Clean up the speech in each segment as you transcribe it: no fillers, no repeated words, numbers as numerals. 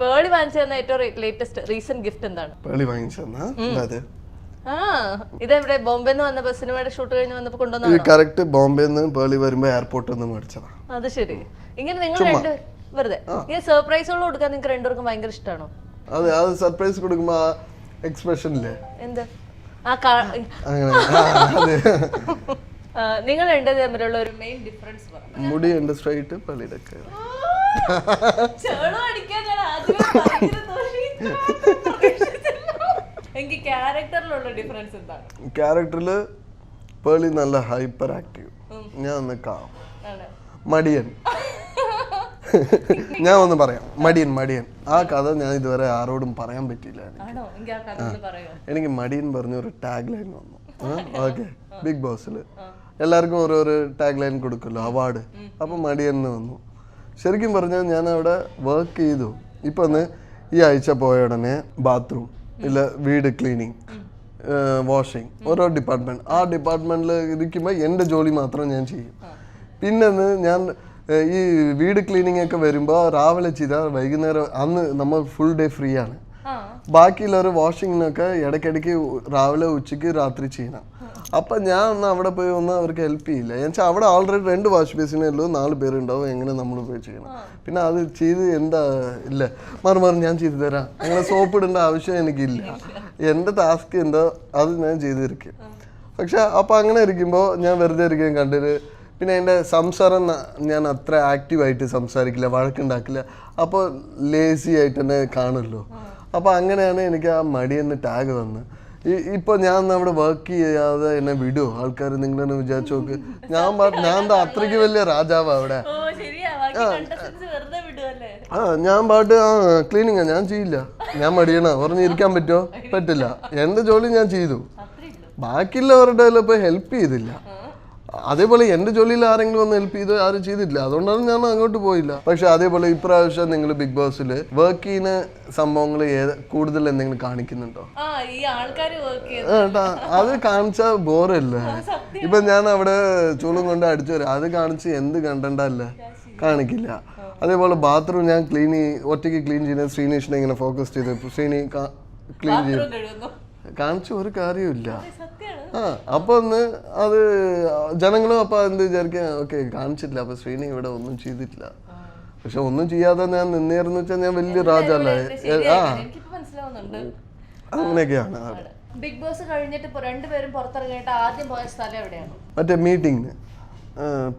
പേളി വാങ്ങിച്ചു തന്ന ഏറ്റവും ലേറ്റസ്റ്റ് റീസെന്റ് ഗിഫ്റ്റ് എന്താണ്? പേളി വാങ്ങിച്ചു തന്ന ഇതെവിടെ ബോംബെന്ന് വന്നപ്പോ സിനിമയുടെ ഷൂട്ട് കഴിഞ്ഞ് വന്നപ്പോ കൊണ്ടുവന്ന കറക്റ്റ് ബോംബെന്ന് പേളി വരുമ്പോ എയർപോർട്ടിൽ നിന്ന് മേടിച്ചതാ. അത് ശരി. ഇങ്ങനെ നിങ്ങൾ രണ്ട് വെറുതെ ഈ സർപ്രൈസുകൾ കൊടുക്കാൻ നിങ്ങൾക്ക് രണ്ടുപേർക്കും ഭയങ്കര ഇഷ്ടമാണോ? അതെ, അത് സർപ്രൈസ് കൊടുക്കുമ്പോ ആ എക്സ്പ്രഷൻ ഇല്ലേ, എന്ത് നിങ്ങൾ രണ്ട് തമ്മിലുള്ള ഒരു മെയിൻ ഡിഫറൻസ് പറഞ്ഞു. മുടി ഉണ്ട് സ്ട്രൈറ്റ്, പള്ളിയുടെ എനിക്ക് ക്യാരക്ടറിലുള്ള ഡിഫറൻസ് എന്താണ്? ക്യാരക്ടറില് പേളി നല്ല ഹൈപ്പർ ആക്റ്റീവ്, ഞാൻ ഒന്ന് കാം മടിയൻ. ഞാൻ ഒന്ന് പറയാം, മടിയൻ. ആ കഥ ഞാൻ ഇതുവരെ ആരോടും പറയാൻ പറ്റിയില്ല. എനിക്ക് മടിയൻ പറഞ്ഞ ഒരു ടാഗ് ലൈൻ വന്നു. ഓക്കെ, ബിഗ് ബോസിൽ എല്ലാവർക്കും ഓരോരോ ടാഗ് ലൈൻ കൊടുക്കുമല്ലോ, അവാർഡ്. അപ്പൊ മടിയൻ വന്നു. ശരിക്കും പറഞ്ഞാൽ ഞാൻ അവിടെ വർക്ക് ചെയ്തു. ഇപ്പൊ ഈ ആഴ്ച പോയ ഉടനെ ബാത്റൂം ഇല്ല, വീട് ക്ലീനിങ്, വാഷിങ്, ഓരോ ഡിപ്പാർട്ട്മെന്റ്. ആ ഡിപ്പാർട്ട്മെന്റിൽ ഇരിക്കുമ്പോൾ എൻ്റെ ജോലി മാത്രം ഞാൻ ചെയ്യും. പിന്നെ ഞാൻ ഈ വീട് ക്ലീനിങ് ഒക്കെ വരുമ്പോൾ രാവിലെ ചെയ്താൽ വൈകുന്നേരം, അന്ന് നമ്മൾ ഫുൾ ഡേ ഫ്രീ ആണ്. ബാക്കിയുള്ളവർ വാഷിങ്ങിനൊക്കെ ഇടയ്ക്കിടയ്ക്ക് രാവിലെ ഉച്ചയ്ക്ക് രാത്രി ചെയ്യണം. അപ്പം ഞാൻ അവിടെ പോയി അവർക്ക് ഹെൽപ്പ് ചെയ്യില്ല. എന്നുവെച്ചാൽ അവിടെ ഓൾറെഡി 2 വാഷ് ബേസിനേ ഉള്ളൂ, 4 പേരുണ്ടാവും. എങ്ങനെ നമ്മൾ പോയി ചെയ്യണം? പിന്നെ അത് ചെയ്ത് എന്താ ഇല്ല, മാറി ഞാൻ ചെയ്തു തരാം, അങ്ങനെ സോപ്പ് ഇടേണ്ട ആവശ്യം എനിക്കില്ല. എൻ്റെ ടാസ്ക് എന്താ അത് ഞാൻ ചെയ്തിരിക്കും. പക്ഷെ അപ്പം അങ്ങനെ ഇരിക്കുമ്പോൾ ഞാൻ വെറുതെ ഇരിക്കാൻ കണ്ടിട്ട്, പിന്നെ എൻ്റെ സംസാരം ഞാൻ അത്ര ആക്റ്റീവായിട്ട് സംസാരിക്കില്ല, വഴക്കുണ്ടാക്കില്ല. അപ്പോൾ ലേസി ആയിട്ട് തന്നെ കാണുമല്ലോ. അപ്പോൾ അങ്ങനെയാണ് എനിക്ക് ആ മടിയെന്ന് ടാഗ് വന്ന്. ഇപ്പോൾ ഞാൻ അവിടെ വർക്ക് ചെയ്യാതെ എന്നെ വിടുമോ ആൾക്കാർ? നിങ്ങളെന്നെ വിചാരിച്ചു നോക്ക്. ഞാൻ എന്താ അത്രയ്ക്ക് വലിയ രാജാവ് അവിടെ? ഞാൻ പാട്ട് ക്ലീനിങ്ങാ, ഞാൻ ചെയ്യില്ല, ഞാൻ മടിയണ പറഞ്ഞിരിക്കാൻ പറ്റുമോ? പറ്റില്ല. എൻ്റെ ജോലി ഞാൻ ചെയ്തു, ബാക്കിയുള്ളവരുടെ ഇപ്പോൾ ഹെൽപ്പ് ചെയ്തില്ല. അതേപോലെ എൻ്റെ ജോലിയിൽ ആരെങ്കിലും ഒന്ന് ഹെൽപ്പ് ചെയ്ത് ആരും ചെയ്തിട്ടില്ല, അതുകൊണ്ടാണ് ഞാൻ അങ്ങോട്ട് പോയില്ല. പക്ഷെ അതേപോലെ ഇപ്രാവശ്യം നിങ്ങൾ ബിഗ് ബോസിൽ വർക്ക് ചെയ്യുന്ന സംഭവങ്ങൾ കൂടുതൽ എന്തെങ്കിലും കാണിക്കുന്നുണ്ടോ? അത് കാണിച്ചാൽ ബോറല്ലേ? ഇപ്പൊ ഞാൻ അവിടെ ചൂളും കൊണ്ട് അടിച്ചു വരാം, അത് കാണിച്ച് എന്ത് കണ്ടല്ലേ? കാണിക്കില്ല. അതേപോലെ ബാത്റൂം ഞാൻ ഒറ്റയ്ക്ക് ക്ലീൻ ചെയ്യുന്ന ശ്രീനേഷിനെ ഇങ്ങനെ ഫോക്കസ് ചെയ്ത് ശ്രീനി ക്ലീൻ ചെയ്യും, കാണിച്ച ഒരു കാര്യമില്ല. അപ്പൊ അത് ജനങ്ങളും അപ്പൊ എന്ത് വിചാരിക്കാൻ, ഓക്കെ കാണിച്ചിട്ടില്ല, അപ്പൊ ശ്രീനി ഇവിടെ ഒന്നും ചെയ്തിട്ടില്ല. പക്ഷെ ഒന്നും ചെയ്യാതെ ഞാൻ നിന്നേർന്ന് വെച്ചാൽ ഞാൻ വലിയ രാജല്ലേ. അങ്ങനെയൊക്കെയാണ്. ബിഗ് ബോസ് കഴിഞ്ഞിട്ട് രണ്ടുപേരും പുറത്തിറങ്ങിയിട്ട് ആദ്യം പോയ സ്ഥലം എവിടെയാണ്? മറ്റേ മീറ്റിംഗ്,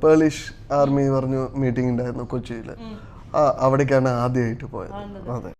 പേളിഷ് ആർമി പറഞ്ഞു മീറ്റിംഗ് ഉണ്ടായിരുന്നു കൊച്ചിയിൽ. അവിടേക്കാണ് ആദ്യമായിട്ട് പോയത്. അതെ.